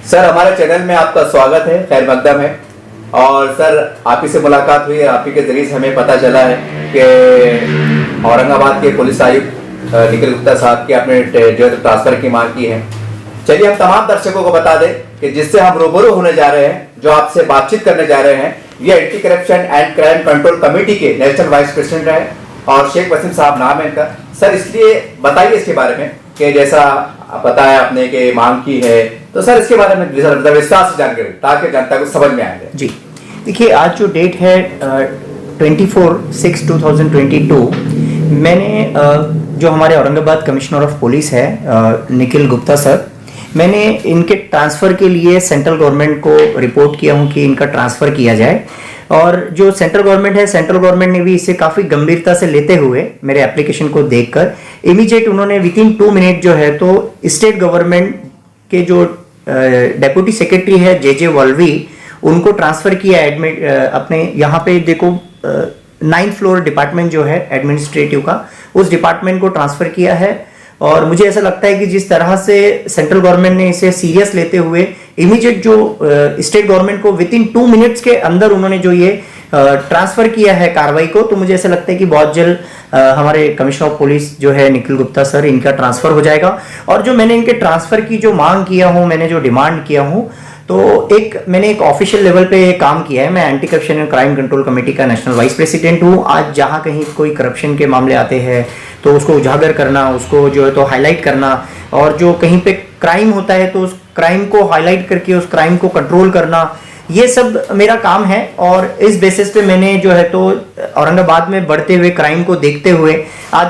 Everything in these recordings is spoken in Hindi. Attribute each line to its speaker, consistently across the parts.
Speaker 1: सर, हमारे चैनल में आपका स्वागत है, खैर मकदम है। और सर, आप ही से मुलाकात हुई है, आप ही के जरिए से हमें पता चला है कि औरंगाबाद के पुलिस आयुक्त निखिल गुप्ता साहब की आपने जो है ट्रांसफर की मांग की है। चलिए हम तमाम दर्शकों को बता दें कि जिससे हम रूबरू होने जा रहे हैं, जो आपसे बातचीत करने जा रहे हैं, ये anti corruption and crime control committee के नेशनल वाइस प्रेसिडेंट है और शेख वसीम साहब नाम है इनका। सर, इसलिए बताइए इसके बारे में कि जैसा बताया आपने कि मांग की है, तो सर इसके बारे में विस्तार से जानकारी ताकि जनता को समझ में आ जाए।
Speaker 2: जी देखिए, आज जो डेट है 24/6/2022, मैंने जो हमारे औरंगाबाद कमिश्नर ऑफ पुलिस है निखिल गुप्ता सर, मैंने इनके ट्रांसफ़र के लिए सेंट्रल गवर्नमेंट को रिपोर्ट किया हूं कि इनका ट्रांसफ़र किया जाए। और जो सेंट्रल गवर्नमेंट है, सेंट्रल गवर्नमेंट ने भी इसे काफ़ी गंभीरता से लेते हुए मेरे एप्लीकेशन को देखकर इमीडिएट उन्होंने विथिन 2 मिनट जो है तो स्टेट गवर्नमेंट के जो डेप्यूटी सेक्रेटरी है जे वॉल्वी, उनको ट्रांसफ़र किया एडमिट अपने यहाँ पे देखो 9th फ्लोर डिपार्टमेंट जो है एडमिनिस्ट्रेटिव का, उस डिपार्टमेंट को ट्रांसफ़र किया है। और मुझे ऐसा लगता है कि जिस तरह से सेंट्रल गवर्नमेंट ने इसे सीरियस लेते हुए इमीडिएट जो स्टेट गवर्नमेंट को विथिन 2 मिनट्स के अंदर उन्होंने जो ये ट्रांसफ़र किया है कार्रवाई को, तो मुझे ऐसा लगता है कि बहुत जल्द हमारे कमिश्नर ऑफ पुलिस जो है निखिल गुप्ता सर, इनका ट्रांसफ़र हो जाएगा। और जो मैंने इनके ट्रांसफ़र की जो मांग किया हूँ, मैंने जो डिमांड किया हूँ, तो मैंने एक ऑफिशियल लेवल पे काम किया है। मैं anti corruption and crime control committee का नेशनल वाइस प्रेसिडेंट हूँ। आज जहाँ कहीं कोई करप्शन के मामले आते हैं तो उसको उजागर करना, उसको जो है तो हाईलाइट करना, और जो कहीं पे क्राइम होता है तो उस क्राइम को हाईलाइट करके उस क्राइम को कंट्रोल करना, ये सब मेरा काम है। और इस बेसिस पे मैंने जो है तो औरंगाबाद में बढ़ते हुए क्राइम को देखते हुए आज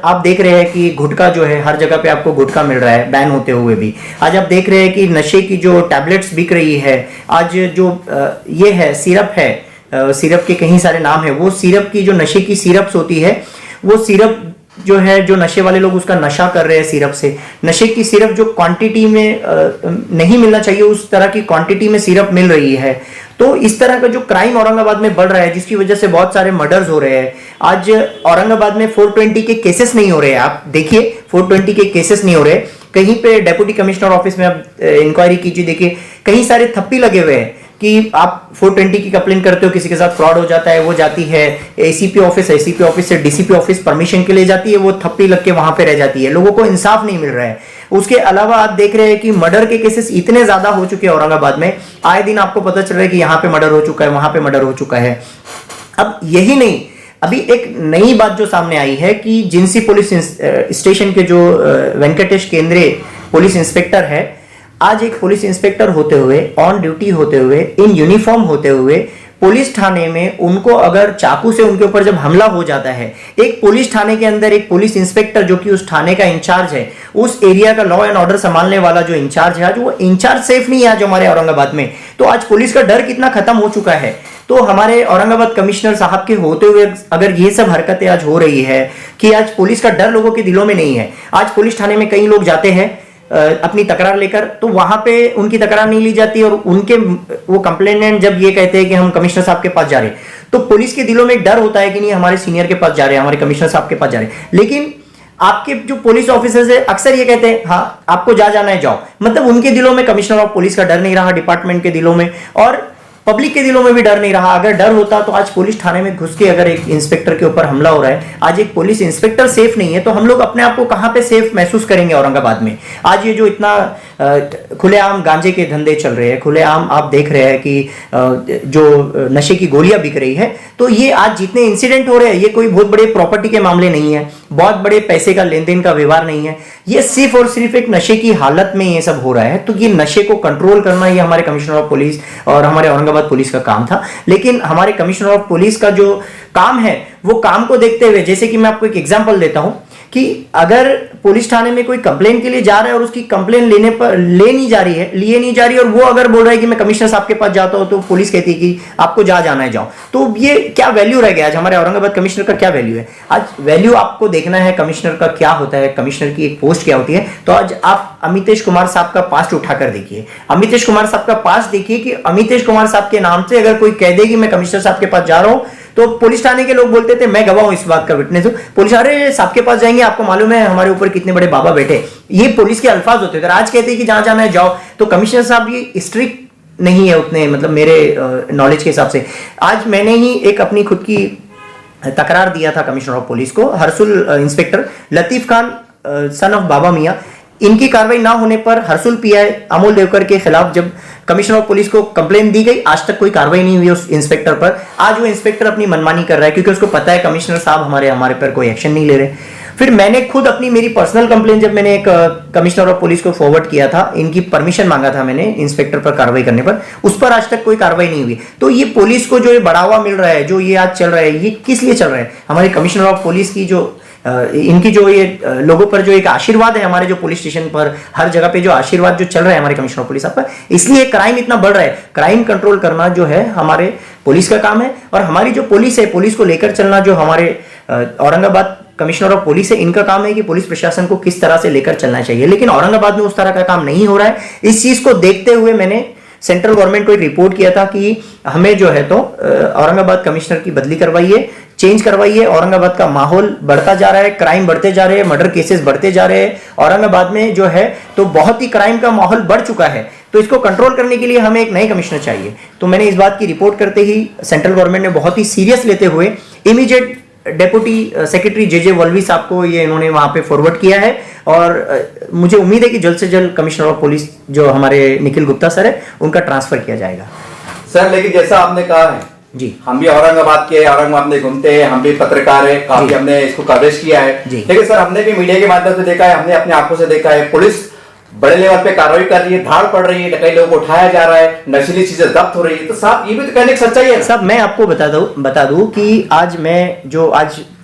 Speaker 2: आप देख रहे हैं कि गुटखा जो है हर जगह पे आपको गुटखा मिल रहा है बैन होते हुए भी। आज आप देख रहे हैं कि नशे की जो टैबलेट्स बिक रही है, आज जो ये है सिरप है, सिरप के कई सारे नाम है, वो सिरप की जो नशे की सिरप्स होती है, वो सिरप जो है जो नशे वाले लोग उसका नशा कर रहे हैं सिरप से। नशे की सिरप जो क्वांटिटी में नहीं मिलना चाहिए उस तरह की क्वांटिटी में सिरप मिल रही है। तो इस तरह का जो क्राइम औरंगाबाद में बढ़ रहा है, जिसकी वजह से बहुत सारे मर्डर्स हो रहे हैं। आज औरंगाबाद में 420 के केसेस नहीं हो रहे हैं, आप देखिए 420 के केसेस नहीं हो रहे। कहीं पे डेप्यूटी कमिश्नर ऑफिस में आप इंक्वायरी कीजिए, देखिए कहीं सारे थप्पी लगे हुए हैं कि आप 420 की कंप्लेन करते हो, किसी के साथ फ्रॉड हो जाता है, वो जाती है एसीपी ऑफिस से डीसीपी ऑफिस परमिशन के लिए जाती है, वो थप्पी लग के वहां पे रह जाती है, लोगों को इंसाफ नहीं मिल रहा है। उसके अलावा आप देख रहे हैं कि मर्डर के केसेस इतने ज्यादा हो चुके हैं औरंगाबाद में, आए दिन आपको पता चल रहा है कि यहाँ पे मर्डर हो चुका है, वहां पे मर्डर हो चुका है। अब यही नहीं, अभी एक नई बात जो सामने आई है कि जिंसी पुलिस स्टेशन के जो वेंकटेश केंद्रे पुलिस इंस्पेक्टर है, आज एक पुलिस इंस्पेक्टर होते हुए, ऑन ड्यूटी होते हुए, इन यूनिफॉर्म होते हुए पुलिस थाने में उनको अगर चाकू से उनके ऊपर जब हमला हो जाता है, एक पुलिस थाने के अंदर एक पुलिस इंस्पेक्टर जो कि उस थाने का इंचार्ज है, उस एरिया का लॉ एंड ऑर्डर संभालने वाला जो इंचार्ज है, आज वो इंचार्ज सेफ नहीं है आज हमारे औरंगाबाद में। तो आज पुलिस का डर कितना खत्म हो चुका है। तो हमारे औरंगाबाद कमिश्नर साहब के होते हुए अगर ये सब हरकतें आज हो रही है कि आज पुलिस का डर लोगों के दिलों में नहीं है। आज पुलिस थाने में कई लोग जाते हैं अपनी तकरार लेकर, तो वहां पे उनकी तकरार नहीं ली जाती और उनके वो कंप्लेनेंट जब ये कहते हैं कि हम कमिश्नर साहब के पास जा रहे हैं, तो पुलिस के दिलों में एक डर होता है कि नहीं हमारे सीनियर के पास जा रहे हैं, हमारे कमिश्नर साहब के पास जा रहे हैं। लेकिन आपके जो पुलिस ऑफिसर्स है अक्सर ये कहते हैं हाँ आपको जाना है जाओ, मतलब उनके दिलों में कमिश्नर ऑफ पुलिस का डर नहीं रहा, डिपार्टमेंट के दिलों में और पब्लिक के दिलों में भी डर नहीं रहा। अगर डर होता तो आज पुलिस थाने में घुस के अगर एक इंस्पेक्टर के ऊपर हमला हो रहा है, आज एक पुलिस इंस्पेक्टर सेफ नहीं है, तो हम लोग अपने आप को कहां पे सेफ महसूस करेंगे औरंगाबाद में। आज ये जो इतना खुलेआम गांजे के धंधे चल रहे हैं, खुलेआम आप देख रहे हैं कि जो नशे की गोलियां बिक रही है, तो ये आज जितने इंसिडेंट हो रहे हैं, ये कोई बहुत बड़े प्रॉपर्टी के मामले नहीं है, बहुत बड़े पैसे का लेन देन का व्यवहार नहीं है, ये सिर्फ और सिर्फ एक नशे की हालत में ये सब हो रहा है। तो ये नशे को कंट्रोल करना ये हमारे कमिश्नर ऑफ पुलिस और हमारे औरंगाबाद पुलिस का काम था। लेकिन हमारे कमिश्नर ऑफ पुलिस का जो काम है, वो काम को देखते हुए, जैसे कि मैं आपको एक एग्जांपल देता हूं कि अगर पुलिस थाने में कोई कंप्लेन के लिए जा रहा है और उसकी कंप्लेन लिए नहीं जा रही है और वो अगर बोल रहा है कि मैं कमिश्नर साहब के पास जाता हूं, तो पुलिस कहती है कि आपको जाना है जाओ। तो ये क्या वैल्यू रह गया आज हमारे औरंगाबाद कमिश्नर का? क्या वैल्यू है आज? वैल्यू आपको देखना है कमिश्नर का क्या होता है, कमिश्नर की एक पोस्ट क्या होती है। तो आज आप अमितेश कुमार साहब का पास्ट उठाकर देखिए, अमितेश कुमार साहब का पास्ट देखिए कि अमितेश कुमार साहब के नाम से अगर कोई कह दे कि मैं कमिश्नर साहब के पास जा रहा हूं, तो पुलिस थाने के लोग बोलते थे, मैं गवाह हूं इस बात का, विटनेस हूं, पुलिस अरे साहब के पास जाएंगे, आपको मालूम है हमारे ऊपर कितने बड़े बाबा बैठे, ये पुलिस के अल्फाज होते थे। आज कहते हैं कि जहां जाना है जाओ। तो कमिश्नर साहब ये स्ट्रिक्ट नहीं है उतने, मतलब मेरे नॉलेज के हिसाब से। आज मैंने ही एक अपनी खुद की तकरार दिया था कमिश्नर ऑफ पुलिस को, Harsul inspector Latif Khan son of Baba Miyan, इनकी कार्रवाई ना होने पर हरसुल पीआई अमोल देवकर के खिलाफ जब कमिश्नर ऑफ पुलिस को कंप्लेन दी गई, आज तक कोई कार्रवाई नहीं हुई उस इंस्पेक्टर पर। आज वो इंस्पेक्टर अपनी मनमानी कर रहा है क्योंकि उसको पता है कमिश्नर साहब हमारे पर कोई एक्शन नहीं ले रहे। फिर मैंने खुद अपनी मेरी पर्सनल कंप्लेन जब मैंने एक कमिश्नर ऑफ पुलिस को फॉरवर्ड किया था, इनकी परमिशन मांगा था मैंने इंस्पेक्टर पर कार्रवाई करने पर, उस पर आज तक कोई कार्रवाई नहीं हुई। तो ये पुलिस को जो ये बढ़ावा मिल रहा है, जो ये आज चल रहा है, ये किस लिए चल रहा है? हमारे कमिश्नर ऑफ पुलिस की जो इनकी जो ये लोगों पर जो एक आशीर्वाद है, हमारे जो पुलिस स्टेशन पर हर जगह पे जो आशीर्वाद जो चल रहा है हमारे कमिश्नर ऑफ पुलिस पर, इसलिए क्राइम इतना बढ़ रहा है। क्राइम कंट्रोल करना जो है हमारे पुलिस का काम है, और हमारी जो पुलिस है, पुलिस को लेकर चलना जो हमारे औरंगाबाद कमिश्नर ऑफ पुलिस है, इनका काम है कि पुलिस प्रशासन को किस तरह से लेकर चलना चाहिए। लेकिन औरंगाबाद में उस तरह का काम नहीं हो रहा है। इस चीज को देखते हुए मैंने सेंट्रल गवर्नमेंट को एक रिपोर्ट किया था कि हमें जो है तो औरंगाबाद कमिश्नर की बदली करवाइए, चेंज करवाइए। औरंगाबाद का माहौल बढ़ता जा रहा है, क्राइम बढ़ते जा रहे हैं, मर्डर केसेस बढ़ते जा रहे हैं। औरंगाबाद में जो है तो बहुत ही क्राइम का माहौल बढ़ चुका है। तो इसको कंट्रोल करने के लिए हमें एक नए कमिश्नर चाहिए। तो मैंने इस बात की रिपोर्ट करते ही सेंट्रल गवर्नमेंट ने बहुत ही सीरियस लेते हुए इमीडिएट डेप्यूटी सेक्रेटरी जे वल्लवी साहब को ये इन्होंने वहां पे फॉरवर्ड किया है, और मुझे उम्मीद है कि जल्द से जल्द कमिश्नर ऑफ पुलिस जो हमारे निखिल गुप्ता सर है उनका ट्रांसफर किया जाएगा।
Speaker 1: सर लेकिन जैसा आपने कहा है
Speaker 2: जी,
Speaker 1: हम भी औरंगाबाद में घूमते हैं, हम भी पत्रकार है, काफी हमने इसको कवरेज किया है। लेकिन सर हमने भी मीडिया के माध्यम से देखा है, हमने अपनी आंखों से देखा है, पुलिस बड़े लेवल पे कार्रवाई कर रही है, धाड़ पड़ रही है, कई लोगों को उठाया जा रहा है, नशीली चीजें जब्त हो रही है। तो साहब ये भी तो कहने की सच्चाई है।
Speaker 2: साहब मैं आपको बता दूं कि आज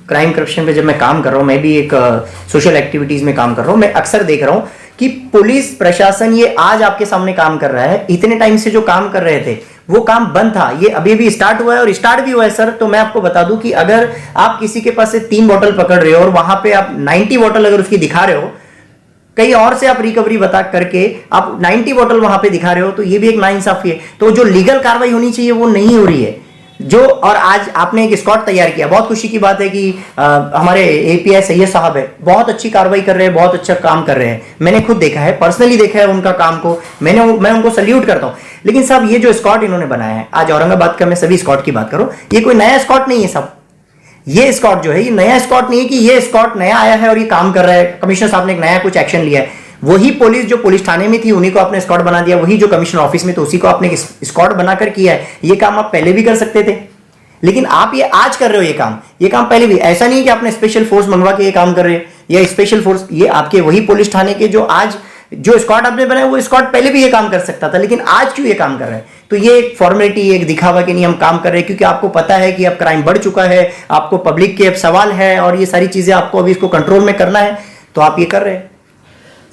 Speaker 2: क्राइम करप्शन पे जब मैं काम कर रहा हूं, मैं भी एक सोशल एक्टिविटीज में काम कर रहा हूं, मैं अक्सर देख रहा हूं कि पुलिस प्रशासन ये आज आपके सामने काम कर रहा है, इतने टाइम से जो काम कर रहे थे वो काम बंद था, ये अभी अभी स्टार्ट हुआ है, और स्टार्ट भी हुआ है सर। तो मैं आपको बता दूं कि अगर आप किसी के पास से 3 बोतल पकड़ रहे हो और वहां पे आप 90 बोतल अगर उसकी दिखा रहे हो, कहीं और से आप रिकवरी बता करके आप 90 बोतल वहां पे दिखा रहे हो, तो ये भी एक नाइंसाफी है। तो जो लीगल कार्रवाई होनी चाहिए वो नहीं हो रही है जो, और आज आपने एक स्क्वाड तैयार किया, बहुत खुशी की बात है कि हमारे एपीआई सैयद साहब है, बहुत अच्छी कार्रवाई कर रहे हैं, बहुत अच्छा काम कर रहे हैं। मैंने खुद देखा है, पर्सनली देखा है उनका काम को, मैं उनको सल्यूट करता हूं। लेकिन साहब ये जो स्क्वाड इन्होंने बनाया है आज औरंगाबाद का, मैं सभी स्क्वाड की बात करूं, ये कोई नया स्क्वाड नहीं है साहब। ये स्क्वाड जो है ये नया स्क्वाड नहीं है कि ये स्क्वाड नया आया है और ये काम कर रहा है, कमिश्नर साहब ने एक नया कुछ एक्शन लिया है। वही पुलिस जो पुलिस थाने में थी उन्हीं को आपने स्क्वाड बना दिया, वही जो कमिश्नर ऑफिस में तो उसी को आपने स्क्वाड बनाकर किया है। ये काम आप पहले भी कर सकते थे, लेकिन आप ये आज कर रहे हो। ये काम पहले भी, ऐसा नहीं कि आपने स्पेशल फोर्स मंगवा के ये काम कर रहे हैं, या स्पेशल फोर्स, ये आपके वही पुलिस थाने के जो स्क्वाड आपने बनाया वो स्क्वाड पहले भी ये काम कर सकता था, लेकिन आज क्यों ये काम कर रहे हैं? तो ये एक फॉर्मेलिटी, एक दिखावा कि नहीं हम काम कर रहे हैं, क्योंकि आपको पता है कि अब क्राइम बढ़ चुका है, आपको पब्लिक के अब सवाल है और ये सारी चीजें आपको अभी इसको कंट्रोल में करना है, तो आप ये कर रहे हैं।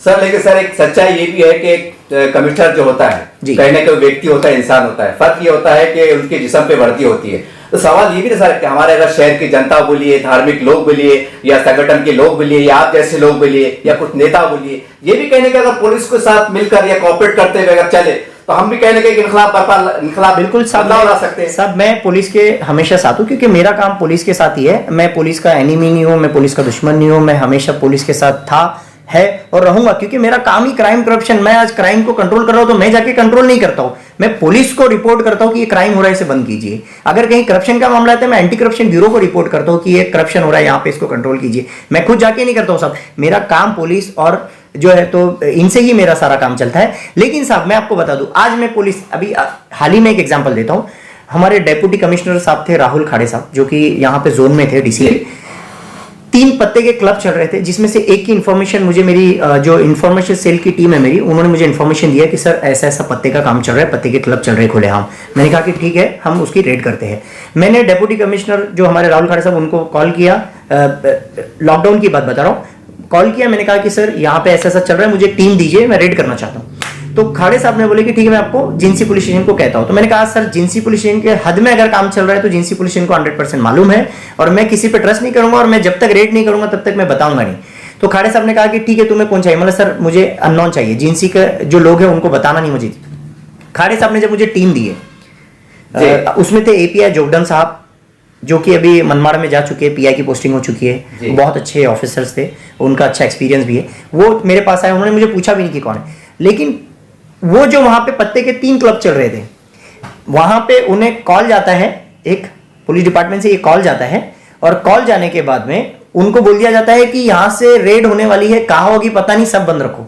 Speaker 1: सर लेकिन सर एक सच्चाई ये भी है कि एक कमिश्नर जो होता है कहीं ना कोई व्यक्ति होता है, इंसान होता है। फर्क ये होता है कि उनके जिस्म पे वर्दी होती है। तो सवाल ये भी ना सर कि हमारे अगर शहर की जनता बोलिए, धार्मिक लोग बोलिए, या संगठन के लोग बोलिए, या आप जैसे लोग बोलिए, या कुछ नेता बोलिए, ये भी कहने का अगर पुलिस के साथ मिलकर या कॉपरेट करते हुए अगर चले तो हम भी कहने के इनकलाब
Speaker 2: बिल्कुल
Speaker 1: बदलाव ला सकते हैं।
Speaker 2: सब मैं पुलिस के हमेशा साथ हूं, क्योंकि मेरा काम पुलिस के साथ ही है। मैं पुलिस का एनिमी नहीं हूं, मैं पुलिस का दुश्मन नहीं हूं, मैं हमेशा पुलिस के साथ था, है और रहूंगा, क्योंकि मेरा काम ही क्राइम करप्शन। मैं आज क्राइम को कंट्रोल कर रहा हूं तो मैं जाके कंट्रोल नहीं करता हूं, मैं पुलिस को रिपोर्ट करता हूं कि ये क्राइम हो रहा है, इसे बंद कीजिए। अगर कहीं करप्शन का मामला है तो मैं एंटी करप्शन ब्यूरो को रिपोर्ट करता हूं कि ये करप्शन हो रहा है, यहाँ पे इसको कंट्रोल कीजिए। मैं खुद जाके नहीं करता हूं साहब, मेरा काम पुलिस और जो है तो इनसे ही मेरा सारा काम चलता है। लेकिन साहब मैं आपको बता दूं, आज मैं पुलिस, अभी हाल ही में एक एग्जाम्पल देता हूं। हमारे डेप्यूटी कमिश्नर साहब थे राहुल खाड़े साहब, जो कि यहाँ पे जोन में थे, डीसी के 3 पत्ते के क्लब चल रहे थे, जिसमें से एक की इन्फॉर्मेशन मुझे मेरी जो इन्फॉर्मेशन सेल की टीम है मेरी, उन्होंने मुझे इन्फॉर्मेशन दिया कि सर ऐसा ऐसा पत्ते का काम चल रहा है, पत्ते के क्लब चल रहे खुलेआम। मैंने कहा कि ठीक है, हम उसकी रेड करते हैं। मैंने डेप्यूटी कमिश्नर जो हमारे राहुल खाड़े साहब, उनको कॉल किया, लॉकडाउन की बात बता रहा हूँ, कॉल किया। मैंने कहा कि सर यहाँ पे ऐसा ऐसा चल रहा है, मुझे टीम दीजिए, मैं रेड करना चाहता हूँ। तो खाड़े साहब ने बोले कि ठीक है, मैं आपको जिंसी पुलिस स्टेशन को कहता हूं। तो मैंने कहा सर जिंसी पुलिस स्टेशन के हद में अगर काम चल रहा है तो जिंसी पुलिस स्टेशन को 100% मालूम है, और मैं किसी पे ट्रस्ट नहीं करूंगा, और मैं जब तक रेड नहीं करूंगा तब तक मैं बताऊंगा नहीं। तो खाड़े साहब ने कहा कि ठीक है, तुम्हें कौन चाहिए? मतलब सर मुझे अननोन चाहिए, जिंसी के जो लोग हैं उनको बताना नहीं मुझे। खाड़े साहब ने जब मुझे टीम दी है, उसमें थे एपीआई जोगडन साहब, जो कि अभी मनमाड़ में जा चुके हैं, पीआई की पोस्टिंग हो चुकी है, बहुत अच्छे ऑफिसर्स थे, उनका अच्छा एक्सपीरियंस भी है। वो मेरे पास आए, उन्होंने मुझे पूछा भी नहीं कि कौन है, लेकिन वो जो वहां पे पत्ते के 3 क्लब चल रहे थे, वहां पे उन्हें कॉल जाता है, एक पुलिस डिपार्टमेंट से ये कॉल जाता है, और कॉल जाने के बाद में उनको बोल दिया जाता है कि यहां से रेड होने वाली है, कहां होगी पता नहीं, सब बंद रखो।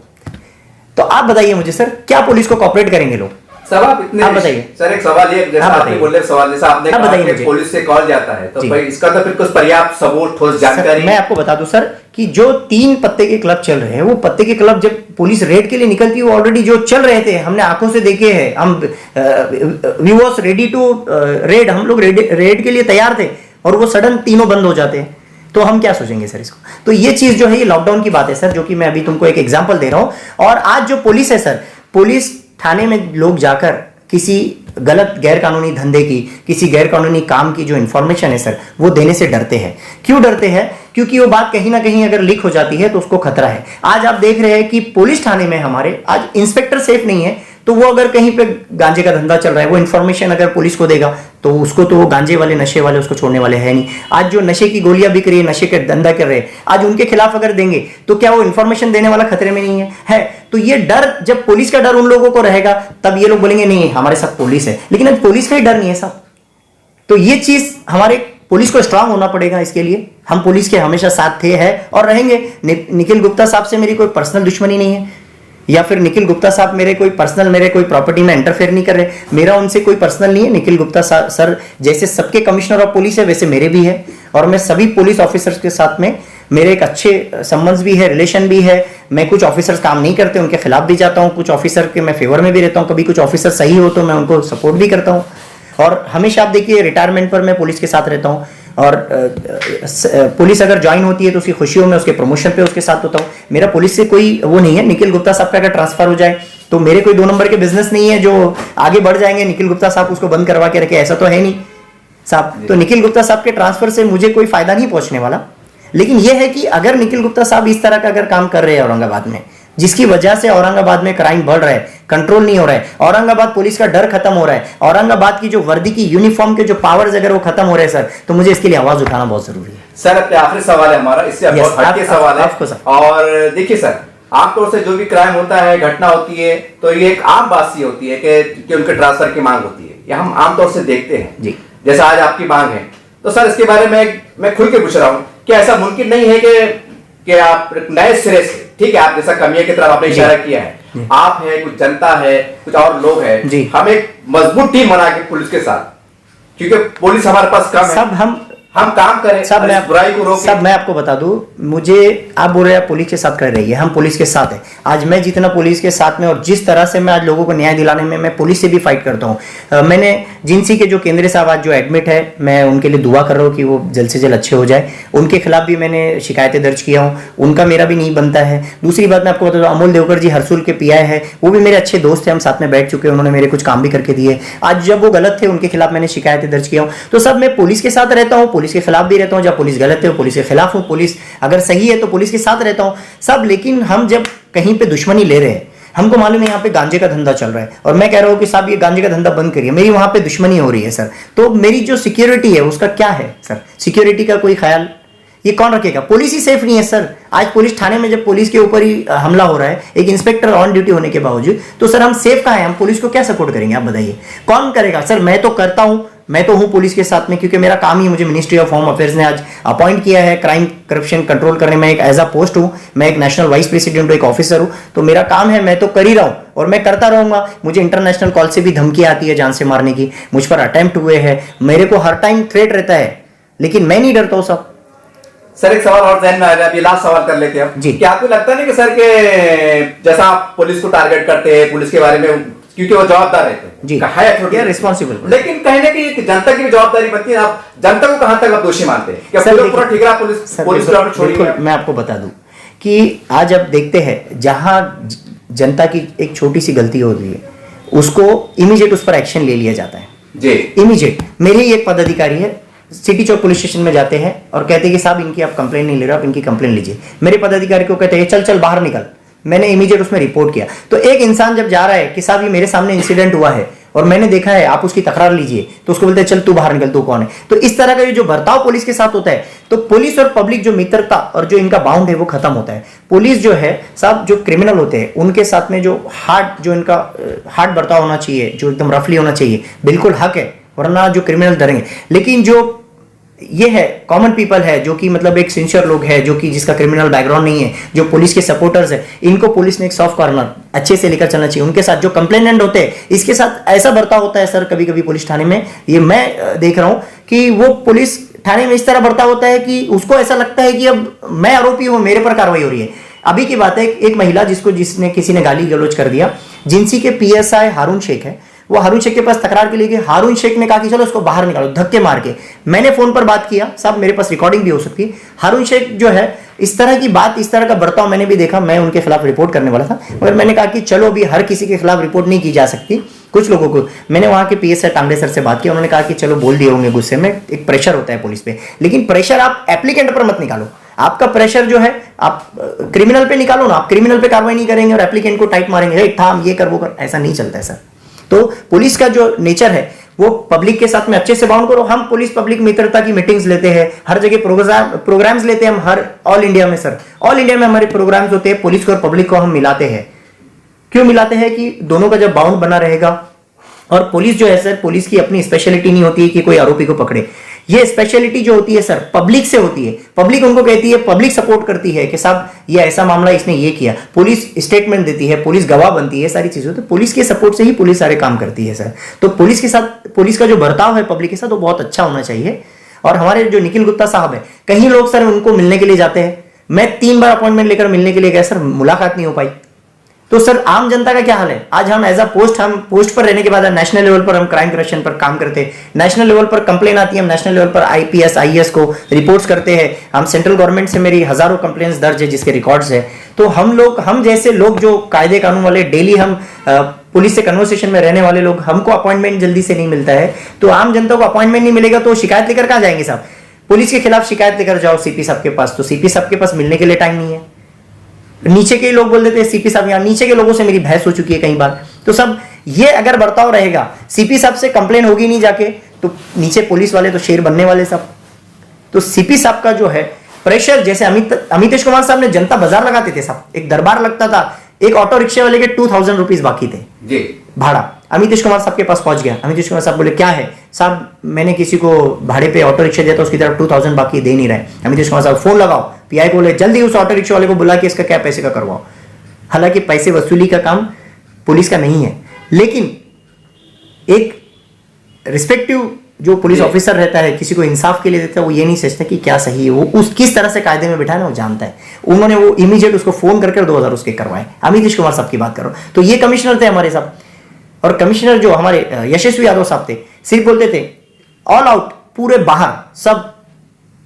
Speaker 2: तो आप बताइए मुझे सर, क्या पुलिस को कॉपरेट करेंगे लोग?
Speaker 1: सर आप इतने,
Speaker 2: आप बताइए
Speaker 1: सर एक सवाल ये, जैसा आपने बोले सवाल, जैसा आपने कहा कि पुलिस से कॉल जाता है, तो भाई इसका तो फिर कुछ पर्याप्त सबूत, ठोस जानकारी।
Speaker 2: मैं आपको बता दूं सर कि जो 3 पत्ते के क्लब चल रहे हैं, वो पत्ते के क्लब जब पुलिस रेड के लिए निकलती है, वो ऑलरेडी जो चल रहे थे, हमने आंखों से देखे हैं, हम we was ready to raid, हम लोग रेड के लिए तैयार थे, और वो सडन तीनों बंद हो जाते हैं, तो हम क्या सोचेंगे सर इसको? तो ये चीज जो है, ये लॉकडाउन की बात है सर, जो कि मैं अभी तुमको एक एग्जांपल दे रहा हूं। और आज जो पुलिस है सर, पुलिस थाने में लोग जाकर किसी गलत गैर कानूनी धंधे की, किसी गैर कानूनी काम की जो इंफॉर्मेशन है सर, वो देने से डरते हैं। क्यों डरते हैं? क्योंकि वो बात कहीं ना कहीं अगर लीक हो जाती है तो उसको खतरा है। आज आप देख रहे हैं कि पुलिस थाने में हमारे आज इंस्पेक्टर सेफ नहीं है, तो वो अगर कहीं पे गांजे का धंधा चल रहा है, वो इन्फॉर्मेशन अगर पुलिस को देगा तो उसको तो वो गांजे वाले, नशे वाले उसको छोड़ने वाले हैं नहीं। आज जो नशे की गोलियां बिक रही है, नशे का धंधा कर रहे हैं, आज उनके खिलाफ अगर देंगे तो क्या वो इन्फॉर्मेशन देने वाला खतरे में नहीं है? तो ये डर, जब पुलिस का डर उन लोगों को रहेगा, तब ये लोग बोलेंगे नहीं हमारे साथ पुलिस है। लेकिन आज पुलिस का ही डर नहीं है साहब। तो ये चीज हमारे पुलिस को स्ट्रांग होना पड़ेगा। इसके लिए हम पुलिस के हमेशा साथ थे, है और रहेंगे। निखिल गुप्ता साहब से मेरी कोई पर्सनल दुश्मनी नहीं है, या फिर निखिल गुप्ता साहब मेरे कोई प्रॉपर्टी में इंटरफेयर नहीं कर रहे, मेरा उनसे कोई पर्सनल नहीं है। निखिल गुप्ता सर जैसे सबके कमिश्नर ऑफ पुलिस है, वैसे मेरे भी है, और मैं सभी पुलिस ऑफिसर्स के साथ में मेरे एक अच्छे संबंध भी है, रिलेशन भी है। मैं कुछ ऑफिसर्स काम नहीं करते, उनके खिलाफ भी जाता हूं, कुछ ऑफिसर के मैं फेवर में भी रहता हूं, कभी कुछ ऑफिसर सही हो तो मैं उनको सपोर्ट भी करता हूं। और हमेशा आप देखिए, रिटायरमेंट पर मैं पुलिस के साथ रहता हूं, और पुलिस अगर ज्वाइन होती है तो उसकी खुशियों में, उसके प्रमोशन पे उसके साथ होता हूं। मेरा पुलिस से कोई वो नहीं है। निखिल गुप्ता साहब का अगर ट्रांसफर हो जाए तो मेरे कोई 2 नंबर के बिजनेस नहीं है जो आगे बढ़ जाएंगे, निखिल गुप्ता साहब उसको बंद करवा के रखे, ऐसा तो है नहीं साहब। तो निखिल गुप्ता साहब के ट्रांसफर से मुझे कोई फायदा नहीं पहुंचने वाला। लेकिन यह है कि अगर निखिल गुप्ता साहब इस तरह का अगर काम कर रहे हैं औरंगाबाद में, जिसकी वजह से औरंगाबाद में क्राइम बढ़ रहा है, कंट्रोल नहीं हो रहा है, औरंगाबाद पुलिस का डर खत्म हो रहा है, औरंगाबाद की जो वर्दी की यूनिफॉर्म के जो पावर्स अगर वो खत्म हो रहे हैं सर, तो मुझे इसके लिए आवाज उठाना बहुत जरूरी है।
Speaker 1: सर अपने आखिरी सवाल है हमारा, इससे बहुत हटके सवाल है। और देखिए सर, आमतौर से जो भी क्राइम होता है, घटना होती है, तो ये एक आम बात सी होती है कि उनके ट्रांसफर की मांग होती है, ये हम आमतौर से देखते हैं जी। जैसा आज आपकी मांग है, तो सर इसके बारे में मैं खुल के पूछ रहा हूँ, क्या ऐसा मुमकिन नहीं है कि आप नए सिरे से, ठीक है, आप जैसा कमिया की तरफ आपने इशारा किया है, आप है, कुछ जनता है, कुछ और लोग हैं, हम एक मजबूत टीम बना के पुलिस के साथ, क्योंकि पुलिस हमारे पास कम है, सब हम काम करें, सब मैं बुराई को रोकें। सब मैं आपको बता दूं, मुझे आप बोल रहे हैं पुलिस के साथ कर रही है, हम पुलिस के साथ है। आज मैं जितना पुलिस के साथ में, और जिस तरह से मैं आज लोगों को न्याय दिलाने में मैं पुलिस से भी फाइट करता हूं। मैंने जिनसी के जो केंद्रीय साहब आज जो एडमिट है, मैं उनके लिए दुआ कर रहा हूं कि वो जल्द से जल्द अच्छे हो जाए। उनके खिलाफ भी मैंने शिकायतें दर्ज किया हूं, उनका मेरा भी नहीं बनता है। दूसरी बात मैं आपको बता दूं, अमोल देवकर जी हरसुल के पीआई है, वो भी मेरे अच्छे दोस्त है, हम साथ में बैठ चुके हैं, उन्होंने मेरे कुछ काम भी करके दिए। आज जब वो गलत थे, उनके खिलाफ मैंने शिकायतें दर्ज किया हूं। तो सब मैं पुलिस के साथ रहता हूं, पुलिस के खिलाफ भी रहता हूं, जब पुलिस गलत है पुलिस के खिलाफ हूं, पुलिस अगर सही है तो पुलिस के साथ रहता हूं सब। लेकिन हम जब कहीं पे दुश्मनी ले रहे हैं, हमको मालूम है यहाँ पे गांजे का धंधा चल रहा है, और मैं कह रहा हूं कि साहब ये गांजे का धंधा बंद करिए, मेरी वहां पे दुश्मनी हो रही है सर, तो मेरी जो सिक्योरिटी है उसका क्या है सर? सिक्योरिटी का कोई ख्याल ये कौन रखेगा? पुलिस ही सेफ नहीं है सर। आज पुलिस थाने में जब पुलिस के ऊपर ही हमला हो रहा है, एक इंस्पेक्टर ऑन ड्यूटी होने के बावजूद, तो सर हम सेफ कहाँ हैं? हम पुलिस को क्या सपोर्ट करेंगे? आप बताइए कौन करेगा सर? मैं तो करता हूं, मैं तो हूं पुलिस के साथ में, क्योंकि मेरा काम ही, मुझे मिनिस्ट्री ऑफ होम अफेयर्स ने आज अपॉइंट किया है क्राइम करप्शन कंट्रोल करने में, एक एज अ पोस्ट हूं, मैं एक नेशनल वाइस प्रेसिडेंट हूं, एक ऑफिसर हूं, तो मेरा काम है, मैं तो कर ही रहा हूं और मैं करता रहूंगा। मुझे इंटरनेशनल कॉल से भी धमकी आती है जान से मारने की, मुझ पर अटेम्प्ट हुए हैं, मेरे को हर टाइम थ्रेट रहता है, लेकिन मैं नहीं डरता हूं सब। सर एक सवाल और ध्यान में आ रहा है, अभी लास्ट सवाल कर लेते हैं जी। क्या आपको लगता नहीं कि सर के जैसा आप पुलिस को टारगेट करते हैं, पुलिस के बारे में, क्योंकि वो जवाबदार रहते हैं जी, है रिस्पॉन्सिबल, लेकिन कहीं ना कहीं जनता की भी जवाबदारी बनती है, आप जनता को कहां तक आप दोषी मानते हैं? क्या पूरा ठीक रहा पुलिस छोड़िए?
Speaker 2: मैं आपको बता दूं कि आज आप देखते हैं जहां जनता की एक छोटी सी गलती होती है, उसको इमीडिएट उस पर एक्शन ले लिया जाता है जी, इमीडिएट। मेरे ही एक पदाधिकारी है, सिटी चौक पुलिस स्टेशन में जाते हैं और कहते हैं कि साहब इनकी आप कंप्लेन नहीं ले रहे, आप इनकी कंप्लेन लीजिए। मेरे पदाधिकारी को कहते हैं चल चल बाहर निकल, मैंने इमीडिएट उसमें रिपोर्ट किया। तो एक इंसान जब जा रहा है कि साहब ये मेरे सामने इंसिडेंट हुआ है और मैंने देखा है आप उसकी तकरार लीजिए तो उसको बोलते हैं चल तू बाहर निकल, तू कौन है। तो इस तरह का ये जो बर्ताव पुलिस के साथ होता है, तो पुलिस और पब्लिक जो मित्रता और जो इनका बाउंड है वो खत्म होता है। पुलिस जो है साहब, जो क्रिमिनल होते हैं उनके साथ में जो हार्ड, जो इनका हार्ड बर्ताव होना चाहिए, जो एकदम रफली होना चाहिए, बिल्कुल हक है, वरना जो क्रिमिनल डरेंगे। लेकिन जो ये है कॉमन पीपल है, जो कि मतलब एक सिंसियर लोग है, जो कि जिसका क्रिमिनल बैकग्राउंड नहीं है, जो पुलिस के सपोर्टर्स है, इनको पुलिस ने एक सॉफ्ट कॉर्नर अच्छे से लेकर चलना चाहिए। उनके साथ जो कंप्लेनेंट होते हैं, इसके साथ ऐसा बर्ताव होता है सर कभी कभी पुलिस थाने में, ये मैं देख रहा हूं कि वो पुलिस थाने में इस तरह बर्ताव होता है कि उसको ऐसा लगता है कि अब मैं आरोपी हूं, मेरे पर कार्रवाई हो रही है। अभी की बात है, एक महिला जिसने किसी ने गाली गलौज कर दिया, जिंसी के पीएसआई हारून शेख है, वो हारून शेख के पास तकरार के लिए गए। हारून शेख ने कहा कि चलो उसको बाहर निकालो, धक्के मार के। मैंने फोन पर बात किया साहब, मेरे पास रिकॉर्डिंग भी हो सकती है। हारून शेख जो है, इस तरह की बात, इस तरह का बर्ताव मैंने भी देखा। मैं उनके खिलाफ रिपोर्ट करने वाला था, मगर मैंने कहा कि चलो अभी हर किसी के खिलाफ रिपोर्ट नहीं की जा सकती, कुछ लोगों को। मैंने वहां के पीएसआई टांगड़े सर से बात की, उन्होंने कहा कि चलो बोल दिए होंगे गुस्से में, एक प्रेशर होता है पुलिस पे, लेकिन प्रेशर आप एप्लीकेंट पर मत निकालो। आपका प्रेशर जो है आप क्रिमिनल पे निकालो ना, आप क्रिमिनल पे कार्रवाई नहीं करेंगे और एप्लीकेंट को टाइट मारेंगे, थाम ये कर वो कर, ऐसा नहीं चलता है सर। तो पुलिस का जो नेचर है वो पब्लिक के साथ में अच्छे से बाउंड करो। हम पुलिस पब्लिक मित्रता की मीटिंग्स लेते हैं, हर जगह प्रोग्राम्स लेते हैं हम, हर ऑल इंडिया में सर, ऑल इंडिया में हमारे प्रोग्राम्स होते हैं। पुलिस को और पब्लिक को हम मिलाते हैं। क्यों मिलाते हैं? कि दोनों का जब बाउंड बना रहेगा। और पुलिस जो है सर, पुलिस की अपनी स्पेशलिटी नहीं होती है कि कोई आरोपी को पकड़े, ये स्पेशलिटी जो होती है सर पब्लिक से होती है। पब्लिक उनको कहती है, पब्लिक सपोर्ट करती है कि साहब ये ऐसा मामला, इसने ये किया, पुलिस स्टेटमेंट देती है, पुलिस गवाह बनती है, सारी चीजें। तो पुलिस के सपोर्ट से ही पुलिस सारे काम करती है सर। तो पुलिस के साथ, पुलिस का जो बर्ताव है पब्लिक के साथ, वो बहुत अच्छा होना चाहिए। और हमारे जो निखिल गुप्ता साहब है, कहीं लोग सर उनको मिलने के लिए जाते हैं, मैं 3 बार अपॉइंटमेंट लेकर मिलने के लिए गया सर, मुलाकात नहीं हो पाई। तो सर आम जनता का क्या हाल है? आज हम एज अ पोस्ट, हम पोस्ट पर रहने के बाद नेशनल लेवल पर हम क्राइम प्रिवेंशन पर काम करते हैं, नेशनल लेवल पर कंप्लेन आती है, हम नेशनल लेवल पर आईपीएस आईएएस को रिपोर्ट्स करते हैं। हम सेंट्रल गवर्नमेंट से मेरी हजारों कंप्लेंट्स दर्ज है जिसके रिकॉर्ड्स है। तो हम जैसे लोग जो कायदे कानून वाले, डेली हम पुलिस से कन्वर्सेशन में रहने वाले लोग, हमको अपॉइंटमेंट जल्दी से नहीं मिलता है। तो आम जनता को अपॉइंटमेंट नहीं मिलेगा तो शिकायत लेकर कहां जाएंगे साहब? पुलिस के खिलाफ शिकायत लेकर जाओ सीपी साहब के पास, तो सीपी साहब के पास मिलने के लिए टाइम नहीं है। नीचे के लोग बोल देते हैं सीपी साहब, यहाँ नीचे के लोगों से मेरी बहस हो चुकी है कई बार। तो सब ये अगर बर्ताव रहेगा, सीपी साहब से कंप्लेन होगी नहीं जाके, तो नीचे पुलिस वाले तो शेर बनने वाले सब। तो सीपी साहब का जो है प्रेशर, जैसे अमितेश कुमार साहब ने जनता बाजार लगाते थे साहब, एक दरबार लगता था, एक ऑटो रिक्शा वाले के 2000 रुपीज बाकी थे जी भाड़ा। अमितेश कुमार साहब के पास पहुंच गया, अमितेश कुमार साहब बोले क्या है साहब, मैंने किसी को भाड़े पे ऑटो रिक्शा दिया था, उसकी तरफ 2000 बाकी दे नहीं रहे। अमितेश कुमार साहब फोन लगाओ, पीआई को बोले जल्दी उस ऑटो रिक्शा वाले को बुला के इसका क्या पैसे का करवाओ। हालांकि पैसे वसूली का काम पुलिस का नहीं है, लेकिन एक रिस्पेक्टिव जो पुलिस ऑफिसर रहता है, किसी को इंसाफ के लिए देता है, वो ये नहीं सोचता कि क्या सही है, वो उस किस तरह से कायदे में बिठाना वो जानता है। उन्होंने वो इमीडिएट उसको फोन करके 2000 उसके करवाए। अमितेश कुमार साहब की बात करो तो ये कमिश्नर थे हमारे साहब, और कमिश्नर जो हमारे यशस्वी यादव साहब थे, सिर्फ बोलते थे ऑल आउट, पूरे बाहर सब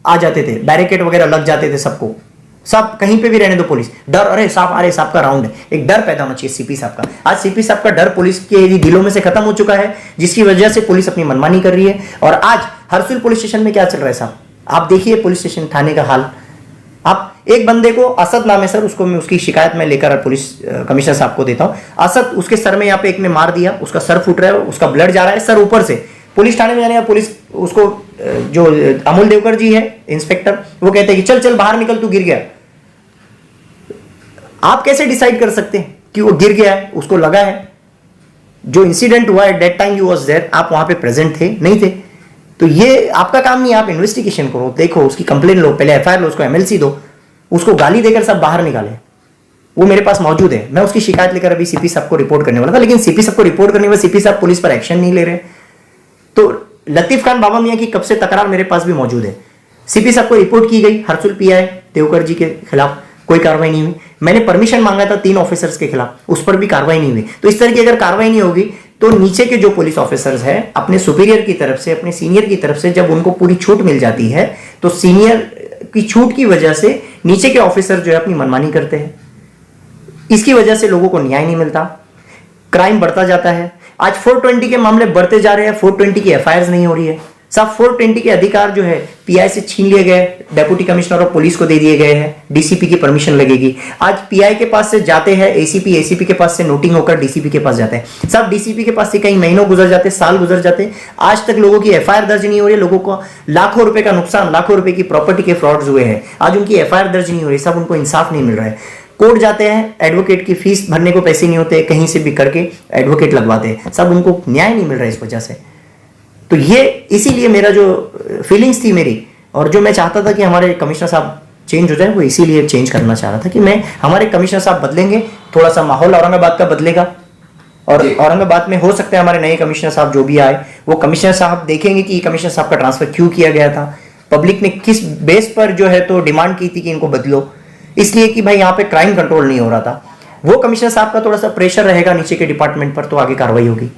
Speaker 2: आ जाते थे, बैरिकेड वगैरह लग जाते थे सबको, सब कहीं पे भी रहने दो पुलिस, डर, अरे साहब का राउंड है, एक डर पैदा होना चाहिए सीपी साहब का। आज सीपी साहब का डर पुलिस के दिलों में से खत्म हो चुका है, जिसकी वजह से पुलिस अपनी मनमानी कर रही है। और आज हरसुल पुलिस स्टेशन में क्या चल रहा है साहब, आप देखिए पुलिस स्टेशन थाने का हाल। आप एक बंदे को, असद नाम है सर, उसको मैं उसकी शिकायत में लेकर पुलिस कमिश्नर साहब को देता हूं। असद, उसके सर में यहाँ पे एक ने मार दिया, उसका सर फूट रहा है, उसका ब्लड जा रहा है सर ऊपर से। पुलिस थाने में जाने का, पुलिस उसको, जो अमोल देवकर जी है इंस्पेक्टर, वो कहते हैं कि चल चल बाहर निकल, तू गिर गया। आप कैसे डिसाइड कर सकते हैं कि वो गिर गया है, उसको लगा है? जो इंसिडेंट हुआ है that time you was there, आप वहां पे प्रेजेंट थे नहीं थे? तो ये आपका काम नहीं है, आप इन्वेस्टिगेशन करो, देखो, उसकी कंप्लेन लो, पहले एफआईआर लो, उसको एमएलसी दो, उसको गाली देकर सब बाहर निकाले। वो मेरे पास मौजूद है, मैं उसकी शिकायत लेकर अभी सीपी साहब को रिपोर्ट करने वाला था, लेकिन सीपी साहब को रिपोर्ट करने में सीपी साहब पुलिस पर एक्शन नहीं ले रहे। तो लतीफ खान बाबा मियां की कब से तकरार मेरे पास भी मौजूद है। सीपी साहब को रिपोर्ट की गई, हरसुल पीआई देवकर जी के खिलाफ कोई कार्रवाई नहीं हुई। मैंने परमिशन मांगा था 3 ऑफिसर्स के खिलाफ, उस पर भी कार्रवाई नहीं हुई। तो इस तरह की अगर कार्रवाई नहीं होगी तो नीचे के जो पुलिस ऑफिसर्स हैं, अपने सुपीरियर की तरफ से, अपने सीनियर की तरफ से जब उनको पूरी छूट मिल जाती है, तो सीनियर की छूट की वजह से नीचे के ऑफिसर जो है अपनी मनमानी करते हैं। इसकी वजह से लोगों को न्याय नहीं मिलता, क्राइम बढ़ता जाता है। आज 420 के मामले बढ़ते जा रहे हैं, 420 की एफआईआर नहीं हो रही है। साहब 420 के अधिकार जो है पीआई से छीन लिए गए, डेप्यूटी कमिश्नर ऑफ पुलिस को दे दिए गए हैं, डीसीपी की परमिशन लगेगी। आज पीआई के पास से जाते हैं एसीपी, एसीपी के पास से नोटिंग होकर डीसीपी के पास जाते हैं। साहब डीसीपी के पास से कई महीनों गुजर जाते, साल गुजर जाते, आज तक लोगों की एफआईआर दर्ज नहीं हो रही, लोगों को लाखों रुपए का नुकसान, लाखों रुपए की प्रॉपर्टी के फ्रॉड्स हुए हैं, आज उनकी एफआईआर दर्ज नहीं हो रही, सब उनको इंसाफ नहीं मिल रहा है। कोर्ट जाते हैं, एडवोकेट की फीस भरने को पैसे नहीं होते, कहीं से भी करके एडवोकेट लगवाते हैं, सब उनको न्याय नहीं मिल रहा है इस वजह से। तो ये इसीलिए मेरा जो फीलिंग्स थी मेरी, और जो मैं चाहता था कि हमारे कमिश्नर साहब चेंज हो जाए, वो इसीलिए चेंज करना चाह रहा था कि मैं हमारे कमिश्नर साहब बदलेंगे, थोड़ा सा माहौल औरंगाबाद का बदलेगा, और औरंगाबाद में हो सकता है हमारे नए कमिश्नर साहब जो भी आए, वो कमिश्नर साहब देखेंगे कि कमिश्नर साहब का ट्रांसफर क्यों किया गया था, पब्लिक ने किस बेस पर जो है तो डिमांड की थी कि इनको बदलो, इसलिए कि भाई यहाँ पे क्राइम कंट्रोल नहीं हो रहा था। वो कमिश्नर साहब का थोड़ा सा प्रेशर रहेगा नीचे के डिपार्टमेंट पर, तो आगे कार्रवाई होगी।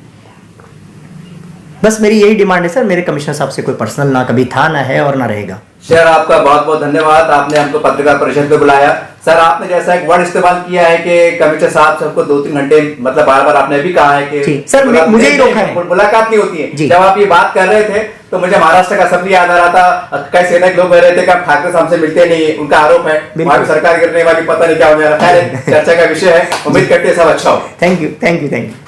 Speaker 2: बस मेरी यही डिमांड है सर, मेरे कमिश्नर साहब से कोई पर्सनल ना कभी था, ना है और ना रहेगा।
Speaker 1: सर आपका बहुत बहुत धन्यवाद, आपने हमको पत्रकार परिषद पे बुलाया। सर आपने जैसा एक वर्ड इस्तेमाल किया है कि कमिश्नर साहब सबको 2-3 घंटे, मतलब बार बार आपने भी कहा है कि
Speaker 2: सर मुझे ही रोका है,
Speaker 1: मुलाकात नहीं होती है। जब आप ये बात कर रहे थे तो मुझे महाराष्ट्र का असेंबली याद आ रहा था, कई सेना के लोग कह रहे थे कि ठाकरे साहब से मिलते नहीं, उनका आरोप है वहां भी सरकार गिरने वाली, पता नहीं क्या होने वाला। खैर चर्चा का विषय है, उम्मीद करते हैं सब अच्छा हो।
Speaker 2: Thank you, thank you, thank you.